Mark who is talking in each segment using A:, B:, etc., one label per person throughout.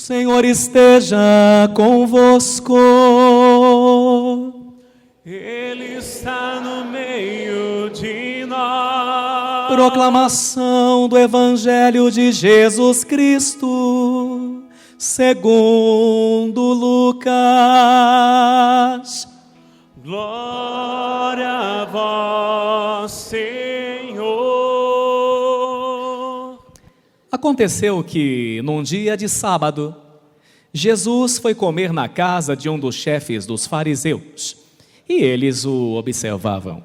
A: Senhor esteja convosco.
B: Ele está no meio de nós.
A: Proclamação do Evangelho de Jesus Cristo, segundo Lucas.
B: Glória a vós, Senhor.
A: Aconteceu que, num dia de sábado, Jesus foi comer na casa de um dos chefes dos fariseus, e eles o observavam.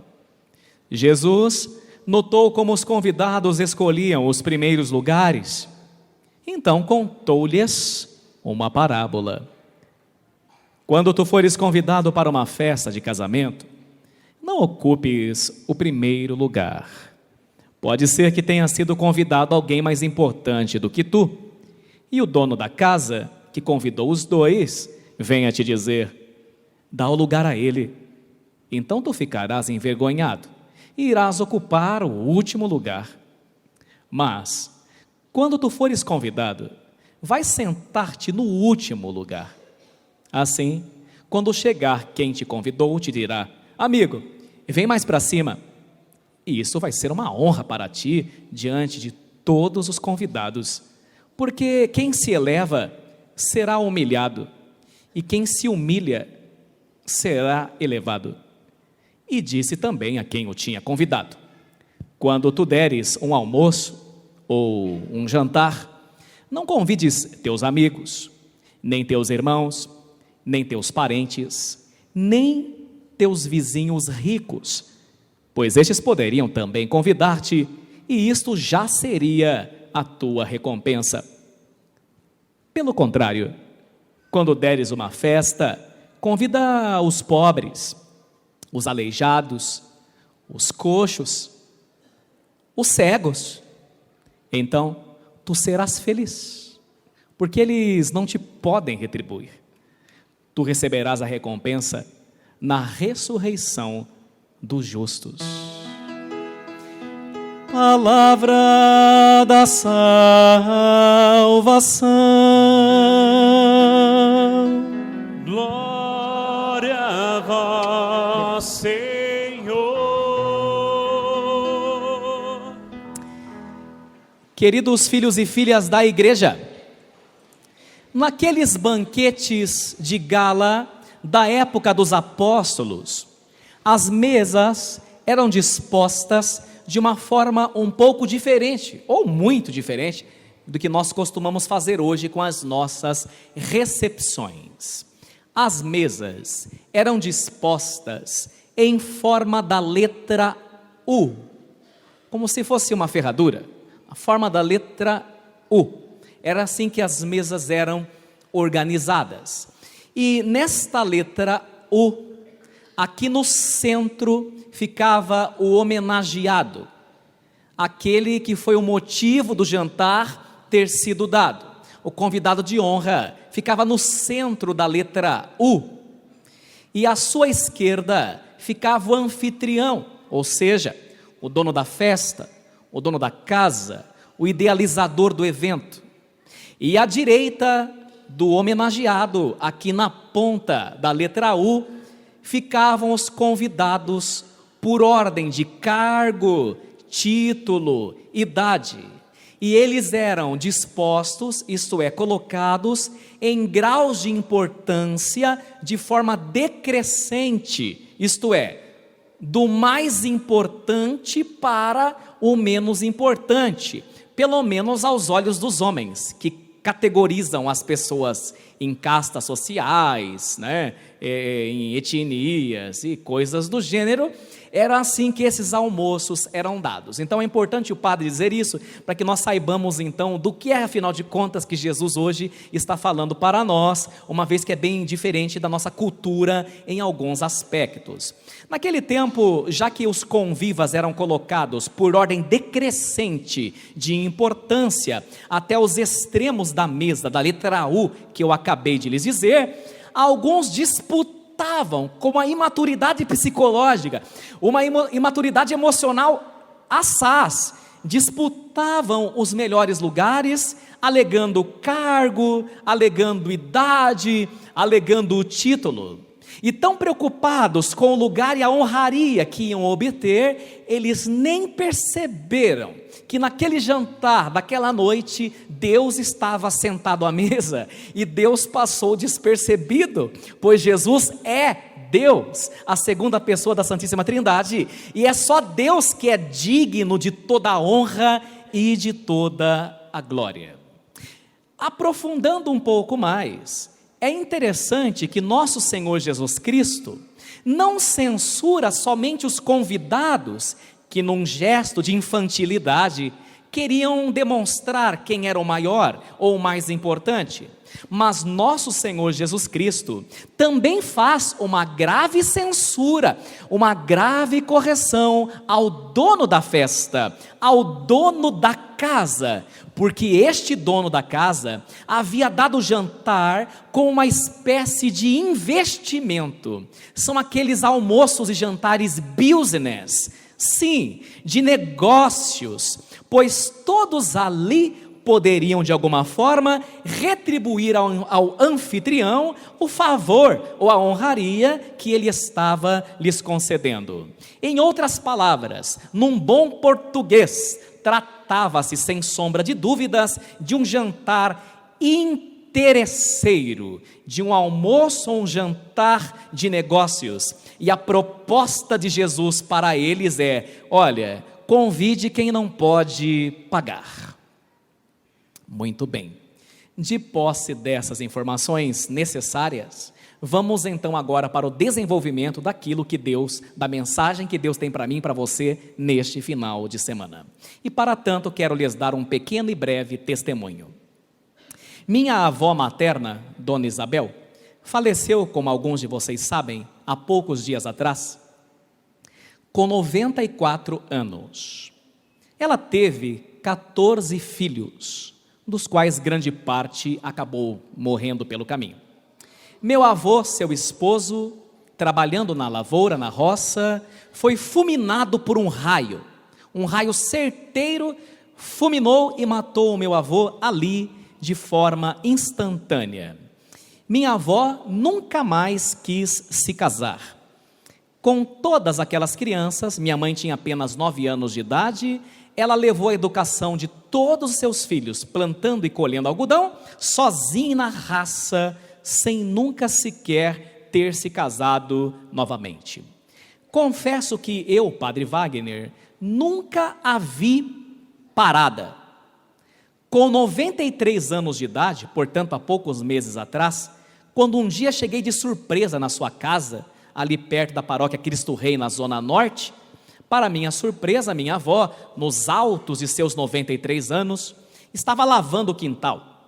A: Jesus notou como os convidados escolhiam os primeiros lugares, então contou-lhes uma parábola. Quando tu fores convidado para uma festa de casamento, não ocupes o primeiro lugar. Pode ser que tenha sido convidado alguém mais importante do que tu, e o dono da casa, que convidou os dois, venha te dizer: dá o lugar a ele. Então tu ficarás envergonhado e irás ocupar o último lugar. Mas, quando tu fores convidado, vai sentar-te no último lugar. Assim, quando chegar quem te convidou, te dirá: amigo, vem mais para cima. E isso vai ser uma honra para ti diante de todos os convidados, porque quem se eleva será humilhado, e quem se humilha será elevado. E disse também a quem o tinha convidado: quando tu deres um almoço ou um jantar, não convides teus amigos, nem teus irmãos, nem teus parentes, nem teus vizinhos ricos, pois estes poderiam também convidar-te, e isto já seria a tua recompensa. Pelo contrário, quando deres uma festa, convida os pobres, os aleijados, os coxos, os cegos. Então tu serás feliz, porque eles não te podem retribuir. Tu receberás a recompensa na ressurreição dos justos. Palavra da salvação.
B: Glória a vós, Senhor.
A: Queridos filhos e filhas da igreja, naqueles banquetes de gala da época dos apóstolos, as mesas eram dispostas de uma forma um pouco diferente, ou muito diferente, do que nós costumamos fazer hoje com as nossas recepções. As mesas eram dispostas em forma da letra U, como se fosse uma ferradura, a forma da letra U. Era assim que as mesas eram organizadas. E nesta letra U, aqui no centro ficava o homenageado, aquele que foi o motivo do jantar ter sido dado. O convidado de honra ficava no centro da letra U. E à sua esquerda ficava o anfitrião, ou seja, o dono da festa, o dono da casa, o idealizador do evento. E à direita do homenageado, aqui na ponta da letra U, ficavam os convidados por ordem de cargo, título, idade. E eles eram dispostos, isto é, colocados em graus de importância de forma decrescente, isto é, do mais importante para o menos importante, pelo menos aos olhos dos homens, que categorizam as pessoas em castas sociais, né, em etnias e coisas do gênero. Era assim que esses almoços eram dados. Então é importante o padre dizer isso, para que nós saibamos então do que é, afinal de contas, que Jesus hoje está falando para nós, uma vez que é bem diferente da nossa cultura em alguns aspectos. Naquele tempo, já que os convivas eram colocados por ordem decrescente de importância até os extremos da mesa, da letra U, que eu acabei de lhes dizer, alguns disputavam com uma imaturidade psicológica, uma imaturidade emocional assaz, disputavam os melhores lugares, alegando cargo, alegando idade, alegando o título. E tão preocupados com o lugar e a honraria que iam obter, eles nem perceberam que naquele jantar, daquela noite, Deus estava sentado à mesa, e Deus passou despercebido, pois Jesus é Deus, a segunda pessoa da Santíssima Trindade, e é só Deus que é digno de toda a honra e de toda a glória. Aprofundando um pouco mais, é interessante que nosso Senhor Jesus Cristo não censura somente os convidados que, num gesto de infantilidade, queriam demonstrar quem era o maior ou o mais importante, mas nosso Senhor Jesus Cristo também faz uma grave censura, uma grave correção ao dono da festa, ao dono da casa, porque este dono da casa havia dado jantar com uma espécie de investimento. São aqueles almoços e jantares business, sim, de negócios, pois todos ali poderiam de alguma forma retribuir ao anfitrião o favor ou a honraria que ele estava lhes concedendo. Em outras palavras, num bom português, tratava-se sem sombra de dúvidas de um jantar interesseiro, de um almoço ou um jantar de negócios. E a proposta de Jesus para eles é: olha, convide quem não pode pagar. Muito bem, de posse dessas informações necessárias, vamos então agora para o desenvolvimento daquilo que Deus, da mensagem que Deus tem para mim e para você neste final de semana. E para tanto quero lhes dar um pequeno e breve testemunho. Minha avó materna, Dona Isabel, faleceu, como alguns de vocês sabem, há poucos dias atrás, com 94 anos. Ela teve 14 filhos, dos quais grande parte acabou morrendo pelo caminho. Meu avô, seu esposo, trabalhando na lavoura, na roça, foi fulminado por um raio certeiro, fulminou e matou o meu avô ali de forma instantânea. Minha avó nunca mais quis se casar. Com todas aquelas crianças, minha mãe tinha apenas 9 anos de idade, ela levou a educação de todos os seus filhos, plantando e colhendo algodão, sozinha na raça, sem nunca sequer ter se casado novamente. Confesso que eu, Padre Wagner, nunca a vi parada. Com 93 anos de idade, portanto há poucos meses atrás, quando um dia cheguei de surpresa na sua casa, ali perto da paróquia Cristo Rei, na Zona Norte, para minha surpresa, minha avó, nos altos de seus 93 anos, estava lavando o quintal.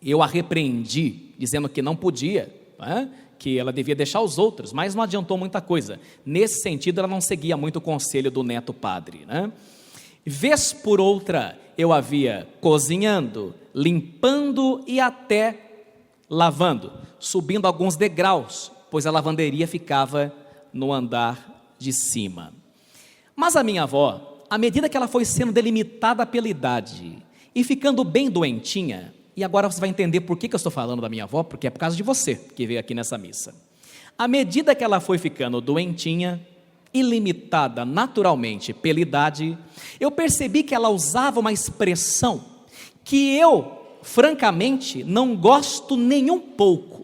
A: Eu a repreendi, dizendo que não podia, que ela devia deixar os outros, mas não adiantou muita coisa. Nesse sentido, ela não seguia muito o conselho do neto padre. Vez por outra, eu a via cozinhando, limpando e até lavando, subindo alguns degraus, pois a lavanderia ficava no andar de cima. Mas a minha avó, à medida que ela foi sendo delimitada pela idade e ficando bem doentinha, e agora você vai entender por que eu estou falando da minha avó, porque é por causa de você que veio aqui nessa missa. À medida que ela foi ficando doentinha e limitada naturalmente pela idade, eu percebi que ela usava uma expressão que eu, francamente, não gosto nem um pouco,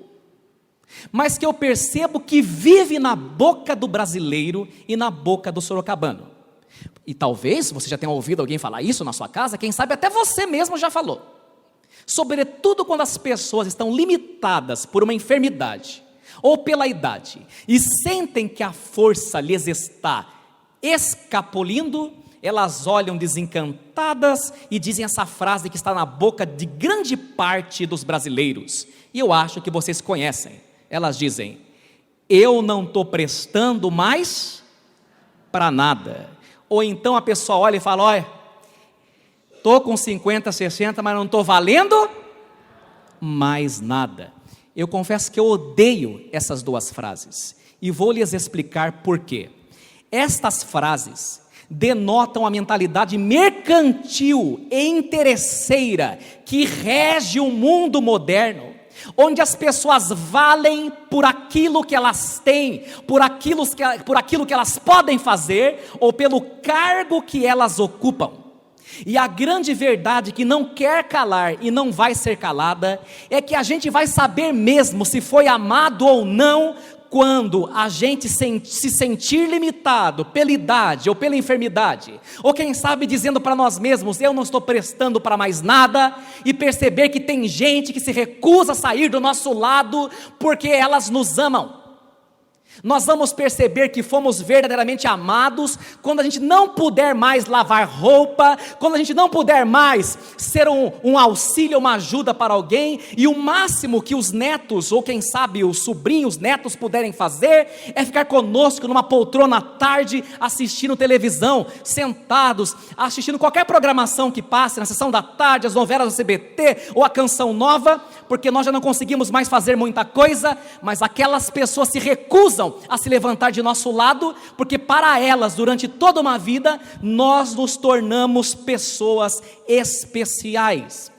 A: mas que eu percebo que vive na boca do brasileiro e na boca do sorocabano. E talvez você já tenha ouvido alguém falar isso na sua casa, quem sabe até você mesmo já falou. Sobretudo quando as pessoas estão limitadas por uma enfermidade ou pela idade e sentem que a força lhes está escapulindo, elas olham desencantadas e dizem essa frase que está na boca de grande parte dos brasileiros, e eu acho que vocês conhecem. Elas dizem: eu não estou prestando mais para nada. Ou então a pessoa olha e fala: olha, estou com 50, 60, mas não estou valendo mais nada. Eu confesso que eu odeio essas duas frases, e vou lhes explicar por quê. Estas frases denotam a mentalidade mercantil e interesseira que rege o mundo moderno, onde as pessoas valem por aquilo que elas têm, por aquilo que elas podem fazer, ou pelo cargo que elas ocupam. E a grande verdade que não quer calar e não vai ser calada, é que a gente vai saber mesmo se foi amado ou não, quando a gente se sentir limitado pela idade ou pela enfermidade, ou quem sabe dizendo para nós mesmos, eu não estou prestando para mais nada, e perceber que tem gente que se recusa a sair do nosso lado, porque elas nos amam. Nós vamos perceber que fomos verdadeiramente amados quando a gente não puder mais lavar roupa, quando a gente não puder mais ser um auxílio, uma ajuda para alguém, e o máximo que os netos, ou quem sabe os sobrinhos, netos puderem fazer, é ficar conosco numa poltrona à tarde, assistindo televisão, sentados, assistindo qualquer programação que passe, na sessão da tarde, as novelas do CBT, ou a Canção Nova, porque nós já não conseguimos mais fazer muita coisa, mas aquelas pessoas se recusam a se levantar de nosso lado, porque para elas, durante toda uma vida, nós nos tornamos pessoas especiais.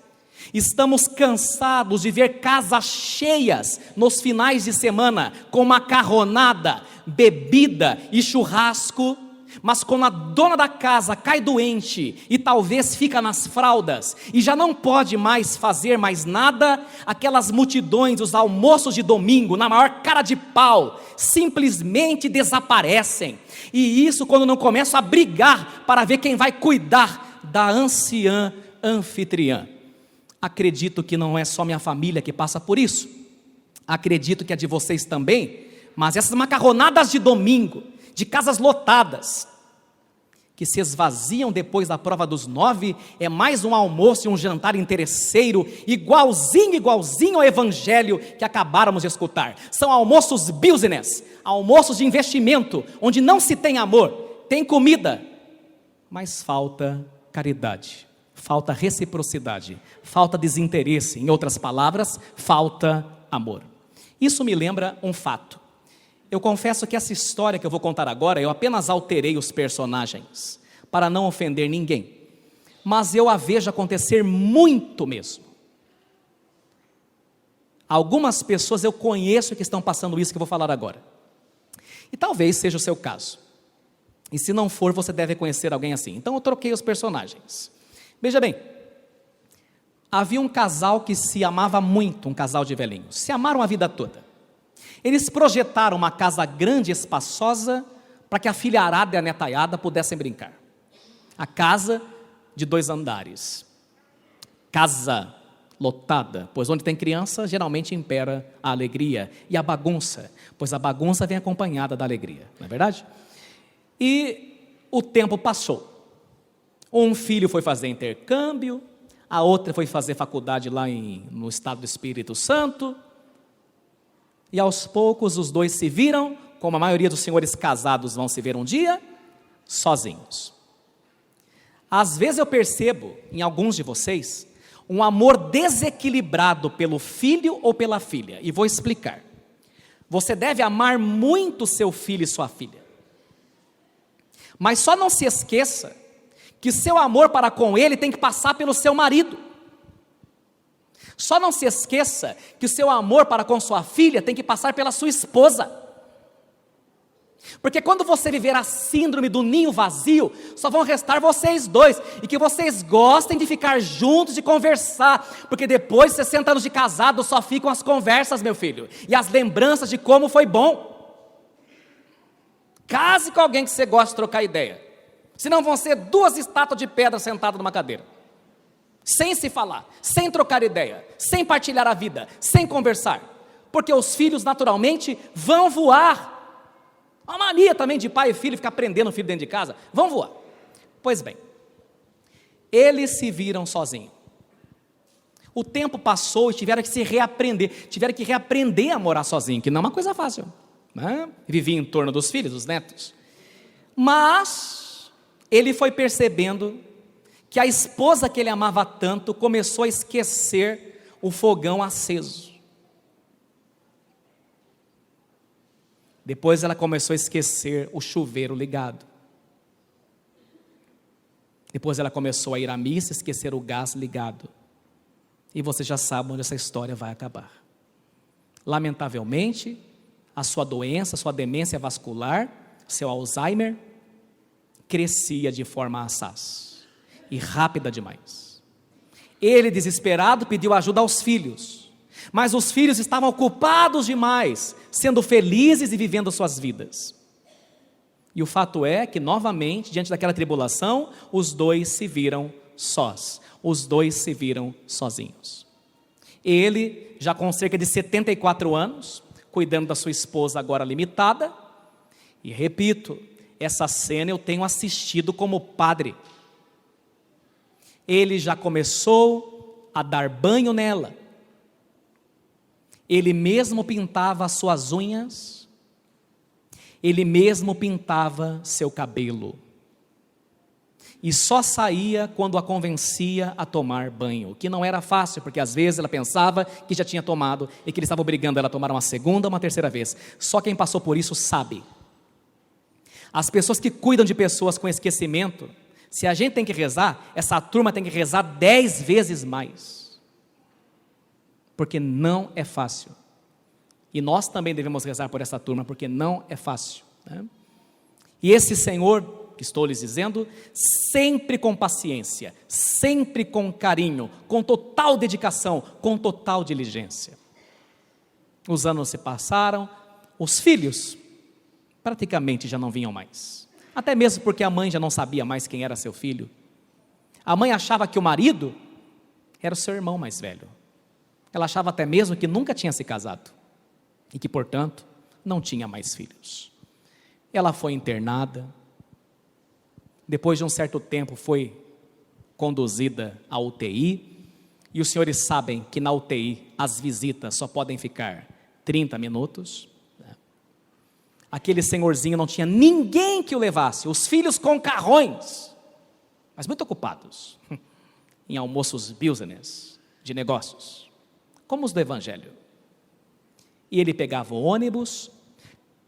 A: Estamos cansados de ver casas cheias nos finais de semana, com macarronada, bebida e churrasco, mas quando a dona da casa cai doente e talvez fica nas fraldas e já não pode mais fazer mais nada, aquelas multidões, os almoços de domingo, na maior cara de pau, simplesmente desaparecem. E isso quando não começam a brigar para ver quem vai cuidar da anciã anfitriã. Acredito que não é só minha família que passa por isso, acredito que é de vocês também, mas essas macarronadas de domingo, de casas lotadas, que se esvaziam depois da prova dos 9, é mais um almoço e um jantar interesseiro, igualzinho ao evangelho que acabáramos de escutar. São almoços business, almoços de investimento, onde não se tem amor, tem comida, mas falta caridade, falta reciprocidade, falta desinteresse, em outras palavras, falta amor. Isso me lembra um fato. Eu confesso que essa história que eu vou contar agora, eu apenas alterei os personagens, para não ofender ninguém, mas eu a vejo acontecer muito mesmo. Algumas pessoas eu conheço que estão passando isso que eu vou falar agora, e talvez seja o seu caso, e se não for, você deve conhecer alguém assim. Então eu troquei os personagens. Veja bem, havia um casal que se amava muito, um casal de velhinhos, se amaram a vida toda. Eles projetaram uma casa grande e espaçosa para que a filharada e a netaiada pudessem brincar. A casa de 2 andares. Casa lotada, pois onde tem criança, geralmente impera a alegria e a bagunça, pois a bagunça vem acompanhada da alegria, não é verdade? E o tempo passou. Um filho foi fazer intercâmbio, a outra foi fazer faculdade lá no estado do Espírito Santo, e aos poucos os dois se viram, como a maioria dos senhores casados vão se ver um dia, sozinhos. Às vezes eu percebo, em alguns de vocês, um amor desequilibrado pelo filho ou pela filha, e vou explicar. Você deve amar muito seu filho e sua filha, mas só não se esqueça, que seu amor para com ele tem que passar pelo seu marido. Só não se esqueça que o seu amor para com sua filha tem que passar pela sua esposa. Porque quando você viver a síndrome do ninho vazio, só vão restar vocês dois, e que vocês gostem de ficar juntos, de conversar, porque depois de 60 anos de casado, só ficam as conversas, meu filho, e as lembranças de como foi bom. Case com alguém que você gosta de trocar ideia, senão vão ser 2 estátuas de pedra sentadas numa cadeira, sem se falar, sem trocar ideia, sem partilhar a vida, sem conversar, porque os filhos naturalmente vão voar. Uma mania também de pai e filho ficar prendendo o filho dentro de casa, vão voar. Pois bem, eles se viram sozinhos. O tempo passou e tiveram que se reaprender, tiveram que reaprender a morar sozinho, que não é uma coisa fácil, né? Vivia em torno dos filhos, dos netos. Mas ele foi percebendo que a esposa que ele amava tanto começou a esquecer o fogão aceso. Depois ela começou a esquecer o chuveiro ligado. Depois ela começou a ir à missa e esquecer o gás ligado. E você já sabe onde essa história vai acabar. Lamentavelmente, a sua doença, a sua demência vascular, seu Alzheimer, crescia de forma assaz e rápida demais. Ele, desesperado, pediu ajuda aos filhos, mas os filhos estavam ocupados demais, sendo felizes e vivendo suas vidas. E o fato é que, novamente, diante daquela tribulação, os dois se viram sós, os dois se viram sozinhos. Ele, já com cerca de 74 anos, cuidando da sua esposa agora limitada, e repito, essa cena eu tenho assistido como padre. Ele já começou a dar banho nela, ele mesmo pintava as suas unhas, ele mesmo pintava seu cabelo, e só saía quando a convencia a tomar banho, que não era fácil, porque às vezes ela pensava que já tinha tomado, e que ele estava obrigando ela a tomar uma segunda, uma terceira vez. Só quem passou por isso sabe. As pessoas que cuidam de pessoas com esquecimento, se a gente tem que rezar, essa turma tem que rezar 10 vezes mais, porque não é fácil. E nós também devemos rezar por essa turma, porque não é fácil, né? E esse Senhor, que estou lhes dizendo, sempre com paciência, sempre com carinho, com total dedicação, com total diligência. Os anos se passaram, os filhos praticamente já não vinham mais, até mesmo porque a mãe já não sabia mais quem era seu filho. A mãe achava que o marido era o seu irmão mais velho. Ela achava até mesmo que nunca tinha se casado e que, portanto, não tinha mais filhos. Ela foi internada, depois de um certo tempo foi conduzida à UTI, e os senhores sabem que na UTI as visitas só podem ficar 30 minutos, né? Aquele senhorzinho não tinha ninguém que o levasse, os filhos com carrões, mas muito ocupados em almoços business, de negócios, como os do Evangelho. E ele pegava o ônibus,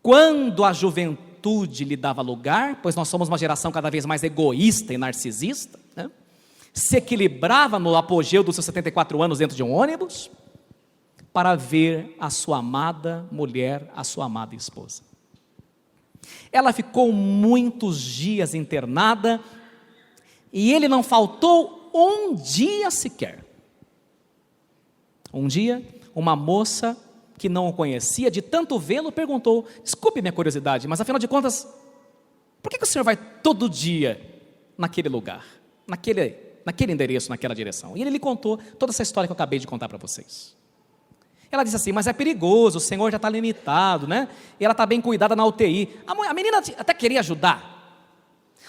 A: quando a juventude lhe dava lugar, pois nós somos uma geração cada vez mais egoísta e narcisista, né? Se equilibrava no apogeu dos seus 74 anos dentro de um ônibus, para ver a sua amada mulher, a sua amada esposa. Ela ficou muitos dias internada, e ele não faltou um dia sequer. Um dia, uma moça que não o conhecia, de tanto vê-lo, perguntou: desculpe minha curiosidade, mas afinal de contas, por que o senhor vai todo dia naquele lugar, naquele endereço, naquela direção? E ele lhe contou toda essa história que eu acabei de contar para vocês. Ela disse assim: mas é perigoso, o senhor já está limitado, né? E ela está bem cuidada na UTI. A menina até queria ajudar.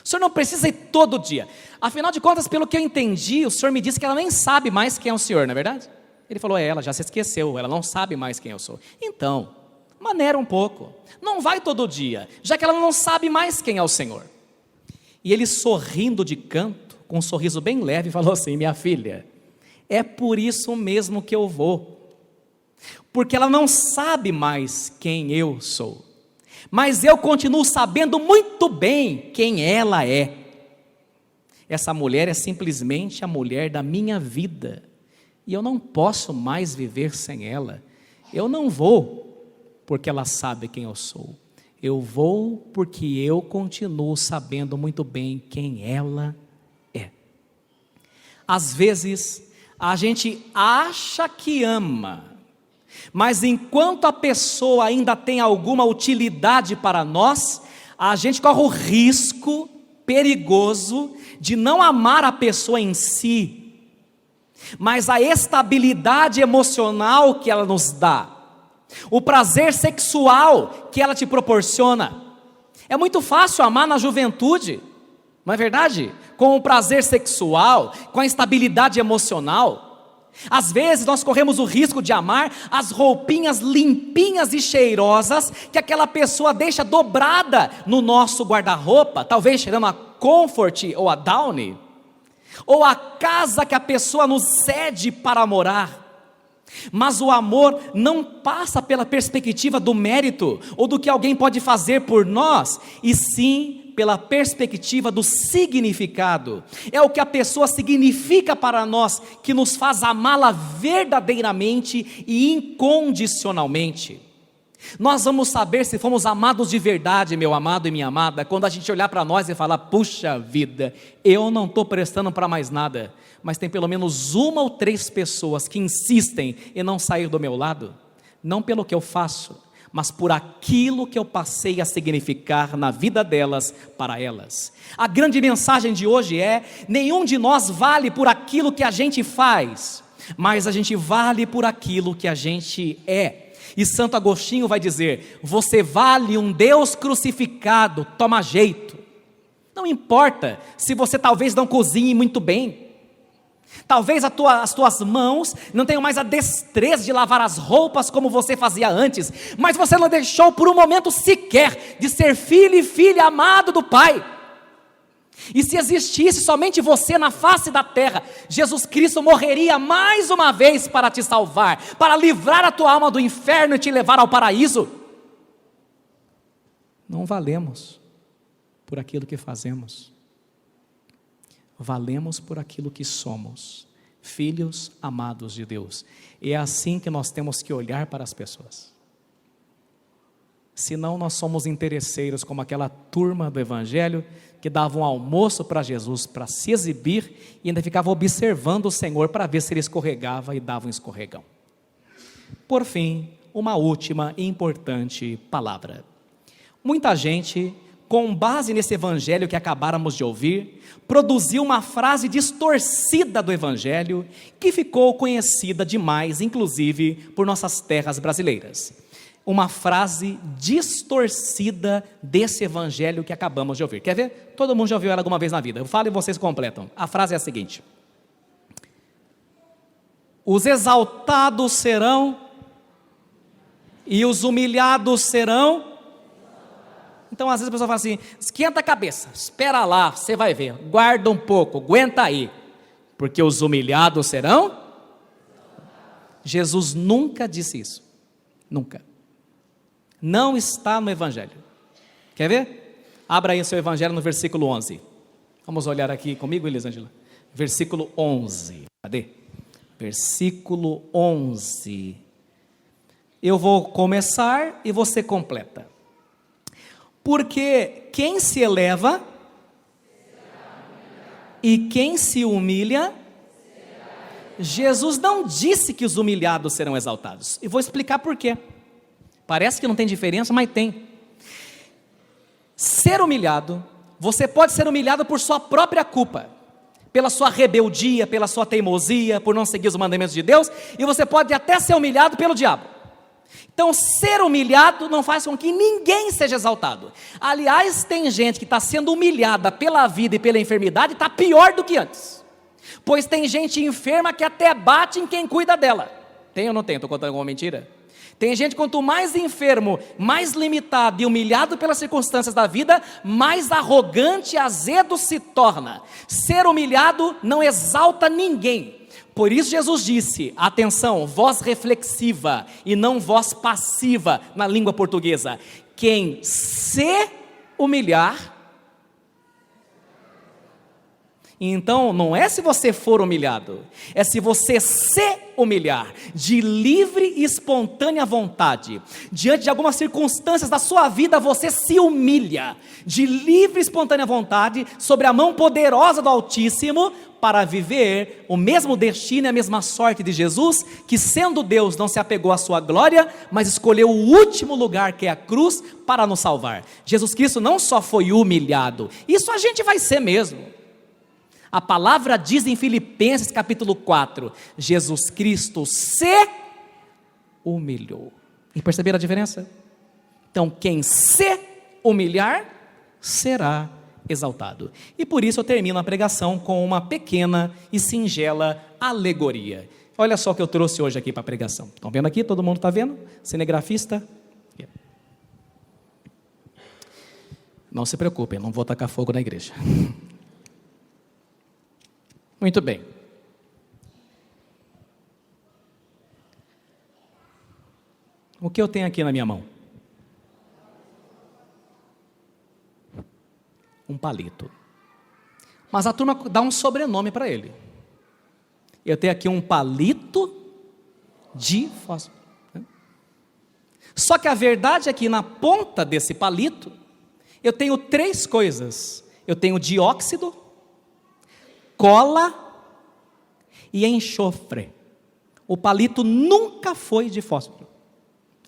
A: O senhor não precisa ir todo dia. Afinal de contas, pelo que eu entendi, o senhor me disse que ela nem sabe mais quem é o senhor, não é verdade? Ele falou: ela já se esqueceu, ela não sabe mais quem eu sou. Então, maneira um pouco, não vai todo dia, já que ela não sabe mais quem é o Senhor. E ele, sorrindo de canto, com um sorriso bem leve, falou assim: minha filha, é por isso mesmo que eu vou, porque ela não sabe mais quem eu sou, mas eu continuo sabendo muito bem quem ela é. Essa mulher é simplesmente a mulher da minha vida, e eu não posso mais viver sem ela. Eu não vou porque ela sabe quem eu sou, eu vou porque eu continuo sabendo muito bem quem ela é. Às vezes a gente acha que ama, mas enquanto a pessoa ainda tem alguma utilidade para nós, a gente corre o risco perigoso de não amar a pessoa em si, mas a estabilidade emocional que ela nos dá, o prazer sexual que ela te proporciona. É muito fácil amar na juventude, não é verdade? Com o prazer sexual, com a estabilidade emocional. Às vezes nós corremos o risco de amar as roupinhas limpinhas e cheirosas que aquela pessoa deixa dobrada no nosso guarda-roupa, talvez cheirando a Comfort ou a Downy, ou a casa que a pessoa nos cede para morar. Mas o amor não passa pela perspectiva do mérito ou do que alguém pode fazer por nós, e sim pela perspectiva do significado. É o que a pessoa significa para nós, que nos faz amá-la verdadeiramente e incondicionalmente. Nós vamos saber se fomos amados de verdade, meu amado e minha amada, quando a gente olhar para nós e falar: puxa vida, eu não estou prestando para mais nada, mas tem pelo menos 1 ou 3 pessoas que insistem em não sair do meu lado, não pelo que eu faço, mas por aquilo que eu passei a significar na vida delas, para elas. A grande mensagem de hoje é: nenhum de nós vale por aquilo que a gente faz, mas a gente vale por aquilo que a gente é. E Santo Agostinho vai dizer: você vale um Deus crucificado, toma jeito. Não importa se você talvez não cozinhe muito bem, talvez as tuas mãos não tenham mais a destreza de lavar as roupas como você fazia antes, mas você não deixou por um momento sequer de ser filho e filha amado do Pai. E se existisse somente você na face da terra, Jesus Cristo morreria mais uma vez para te salvar, para livrar a tua alma do inferno e te levar ao paraíso. Não valemos por aquilo que fazemos, valemos por aquilo que somos, filhos amados de Deus. E é assim que nós temos que olhar para as pessoas. Senão nós somos interesseiros, como aquela turma do Evangelho que dava um almoço para Jesus para se exibir e ainda ficava observando o Senhor para ver se ele escorregava e dava um escorregão. Por fim, uma última e importante palavra. Muita gente, com base nesse Evangelho que acabáramos de ouvir, produziu uma frase distorcida do Evangelho que ficou conhecida demais, inclusive por nossas terras brasileiras. Uma frase distorcida desse Evangelho que acabamos de ouvir. Quer ver? Todo mundo já ouviu ela alguma vez na vida. Eu falo e vocês completam. A frase é a seguinte: os exaltados serão e os humilhados serão. Então às vezes a pessoa fala assim: esquenta a cabeça, espera lá, você vai ver, guarda um pouco, aguenta aí, porque os humilhados serão. Jesus nunca disse isso, nunca. Não está no Evangelho. Quer ver? Abra aí o seu Evangelho no versículo 11. Vamos olhar aqui comigo, Elisângela. Versículo 11. Cadê? Versículo 11. Eu vou começar e você completa. Porque quem se eleva e quem se humilha, Jesus não disse que os humilhados serão exaltados. E vou explicar por quê. Parece que não tem diferença, mas tem. Ser humilhado, você pode ser humilhado por sua própria culpa, pela sua rebeldia, pela sua teimosia, por não seguir os mandamentos de Deus, e você pode até ser humilhado pelo diabo. Então, ser humilhado não faz com que ninguém seja exaltado. Aliás, tem gente que está sendo humilhada pela vida e pela enfermidade e está pior do que antes. Pois tem gente enferma que até bate em quem cuida dela. Tem ou não tem? Estou contando alguma mentira? Tem gente, quanto mais enfermo, mais limitado e humilhado pelas circunstâncias da vida, mais arrogante e azedo se torna. Ser humilhado não exalta ninguém. Por isso Jesus disse, atenção, voz reflexiva e não voz passiva na língua portuguesa: quem se humilhar. Então não é se você for humilhado, é se você se humilhar de livre e espontânea vontade. Diante de algumas circunstâncias da sua vida, você se humilha de livre e espontânea vontade sobre a mão poderosa do Altíssimo, para viver o mesmo destino e a mesma sorte de Jesus, que sendo Deus não se apegou à sua glória, mas escolheu o último lugar, que é a cruz, para nos salvar. Jesus Cristo não só foi humilhado, isso a gente vai ser mesmo. A palavra diz em Filipenses capítulo 4, Jesus Cristo se humilhou. E perceberam a diferença? Então quem se humilhar, será exaltado. E por isso eu termino a pregação com uma pequena e singela alegoria. Olha só o que eu trouxe hoje aqui para a pregação. Estão vendo aqui? Todo mundo está vendo? Cinegrafista? Não se preocupem, não vou tacar fogo na igreja. Muito bem. O que eu tenho aqui na minha mão? um palito. Mas a turma dá um sobrenome para ele. Eu tenho aqui um palito de fósforo. Só que a verdade é que na ponta desse palito, eu tenho 3 coisas. Eu tenho dióxido, cola e enxofre. O palito nunca foi de fósforo.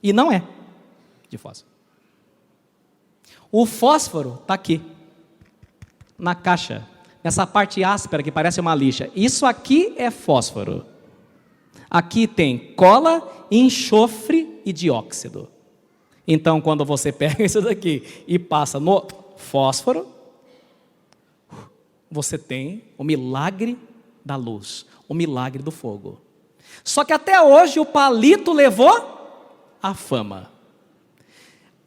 A: E não é de fósforo. O fósforo está aqui, na caixa, nessa parte áspera que parece uma lixa. Isso aqui é fósforo. Aqui tem cola, enxofre e dióxido. Então, quando você pega isso daqui e passa no fósforo, você tem o milagre da luz, o milagre do fogo. Só que até hoje o palito levou a fama.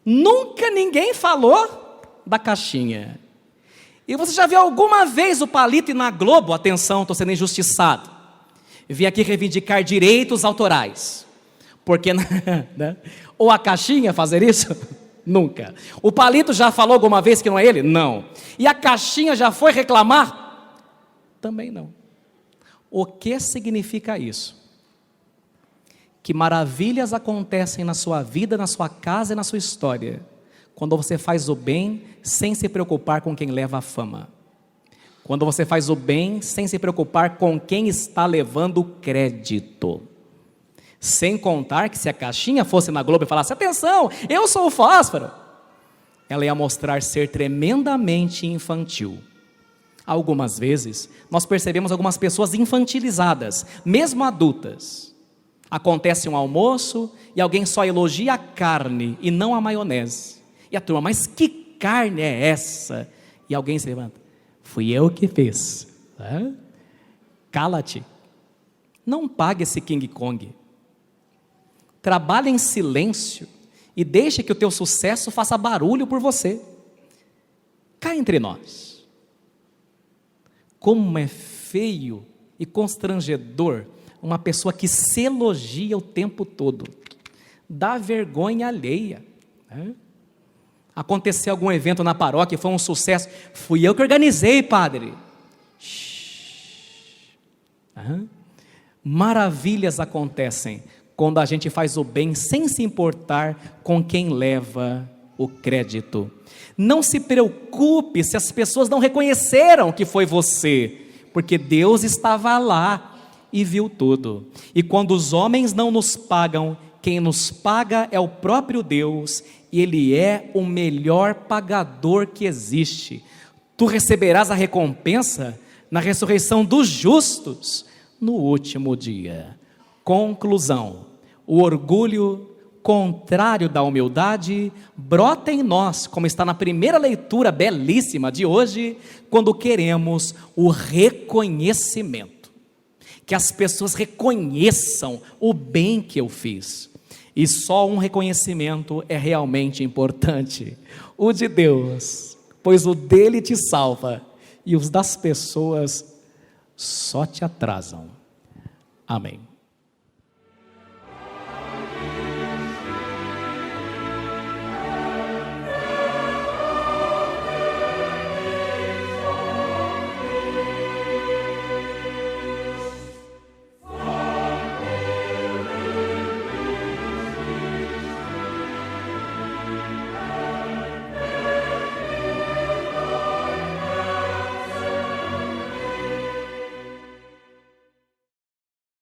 A: Nunca ninguém falou da caixinha. E você já viu alguma vez o palito ir na Globo? Atenção, estou sendo injustiçado. Vim aqui reivindicar direitos autorais. Porque, né? Ou a caixinha fazer isso? Nunca. O palito já falou alguma vez que não é ele? Não. E a caixinha já foi reclamar? Também não. O que significa isso? Que maravilhas acontecem na sua vida, na sua casa e na sua história, quando você faz o bem sem se preocupar com quem leva a fama. Quando você faz o bem sem se preocupar com quem está levando o crédito. Sem contar que se a caixinha fosse na Globo e falasse, atenção, eu sou o fósforo, ela ia mostrar ser tremendamente infantil. Algumas vezes, nós percebemos algumas pessoas infantilizadas, mesmo adultas. Acontece um almoço e alguém só elogia a carne e não a maionese. E a turma, mas que carne é essa? E alguém se levanta, fui eu que fiz. Cala-te. Não pague esse King Kong. Trabalhe em silêncio e deixe que o teu sucesso faça barulho por você. Cá entre nós. Como é feio e constrangedor uma pessoa que se elogia o tempo todo. Dá vergonha alheia. Aconteceu algum evento na paróquia, foi um sucesso. Fui eu que organizei, padre. Maravilhas acontecem quando a gente faz o bem sem se importar com quem leva o crédito. Não se preocupe se as pessoas não reconheceram que foi você, porque Deus estava lá e viu tudo. E quando os homens não nos pagam, quem nos paga é o próprio Deus, e Ele é o melhor pagador que existe. Tu receberás a recompensa na ressurreição dos justos no último dia. Conclusão: o orgulho, contrário da humildade, brota em nós, como está na primeira leitura belíssima de hoje, quando queremos o reconhecimento. Que as pessoas reconheçam o bem que eu fiz. E só um reconhecimento é realmente importante. O de Deus, pois o dele te salva, e os das pessoas só te atrasam. Amém.